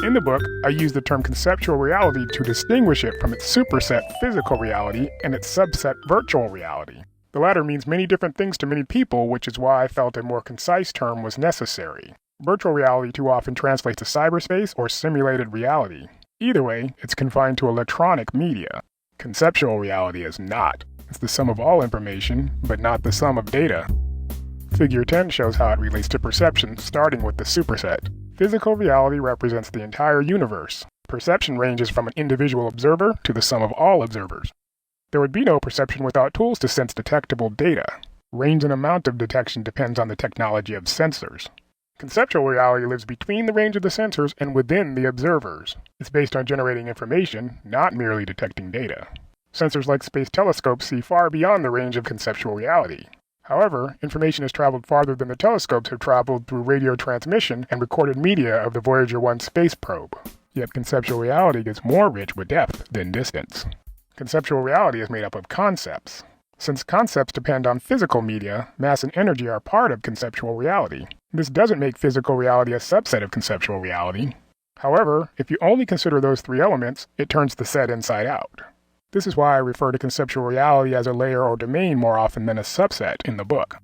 In the book, I use the term conceptual reality to distinguish it from its superset physical reality and its subset virtual reality. The latter means many different things to many people, which is why I felt a more concise term was necessary. Virtual reality too often translates to cyberspace or simulated reality. Either way, it's confined to electronic media. Conceptual reality is not. It's the sum of all information, but not the sum of data. Figure 10 shows how it relates to perception, starting with the superset. Physical reality represents the entire universe. Perception ranges from an individual observer to the sum of all observers. There would be no perception without tools to sense detectable data. Range and amount of detection depends on the technology of sensors. Conceptual reality lives between the range of the sensors and within the observers. It's based on generating information, not merely detecting data. Sensors like space telescopes see far beyond the range of conceptual reality. However, information has traveled farther than the telescopes have traveled through radio transmission and recorded media of the Voyager 1 space probe. Yet conceptual reality gets more rich with depth than distance. Conceptual reality is made up of concepts. Since concepts depend on physical media, mass and energy are part of conceptual reality. This doesn't make physical reality a subset of conceptual reality. However, if you only consider those three elements, it turns the set inside out. This is why I refer to conceptual reality as a layer or domain more often than a subset in the book.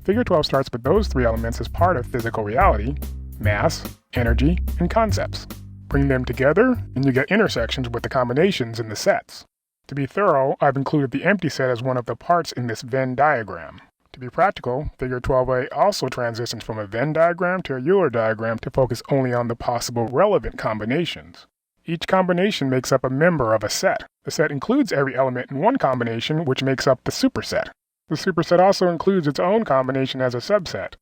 Figure 12 starts with those three elements as part of physical reality: mass, energy, and concepts. Bring them together, and you get intersections with the combinations in the sets. To be thorough, I've included the empty set as one of the parts in this Venn diagram. To be practical, Figure 12a also transitions from a Venn diagram to a Euler diagram to focus only on the possible relevant combinations. Each combination makes up a member of a set. The set includes every element in one combination, which makes up the superset. The superset also includes its own combination as a subset.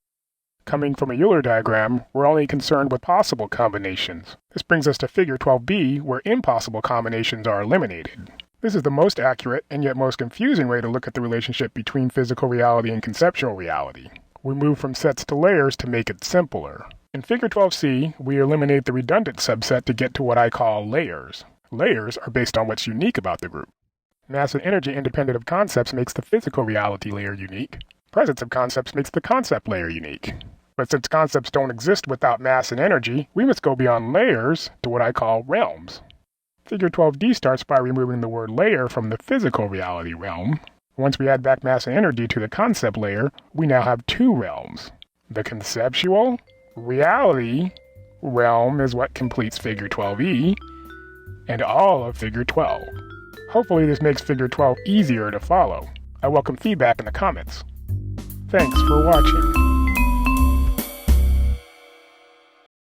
Coming from a Euler diagram, we're only concerned with possible combinations. This brings us to Figure 12b, where impossible combinations are eliminated. This is the most accurate and yet most confusing way to look at the relationship between physical reality and conceptual reality. We move from sets to layers to make it simpler. In Figure 12c, we eliminate the redundant subset to get to what I call layers. Layers are based on what's unique about the group. Mass and energy independent of concepts makes the physical reality layer unique. Presence of concepts makes the concept layer unique. But since concepts don't exist without mass and energy, we must go beyond layers to what I call realms. Figure 12d starts by removing the word layer from the physical reality realm. Once we add back mass and energy to the concept layer, we now have two realms. The conceptual reality realm is what completes Figure 12e, and all of Figure 12. Hopefully this makes Figure 12 easier to follow. I welcome feedback in the comments. Thanks for watching.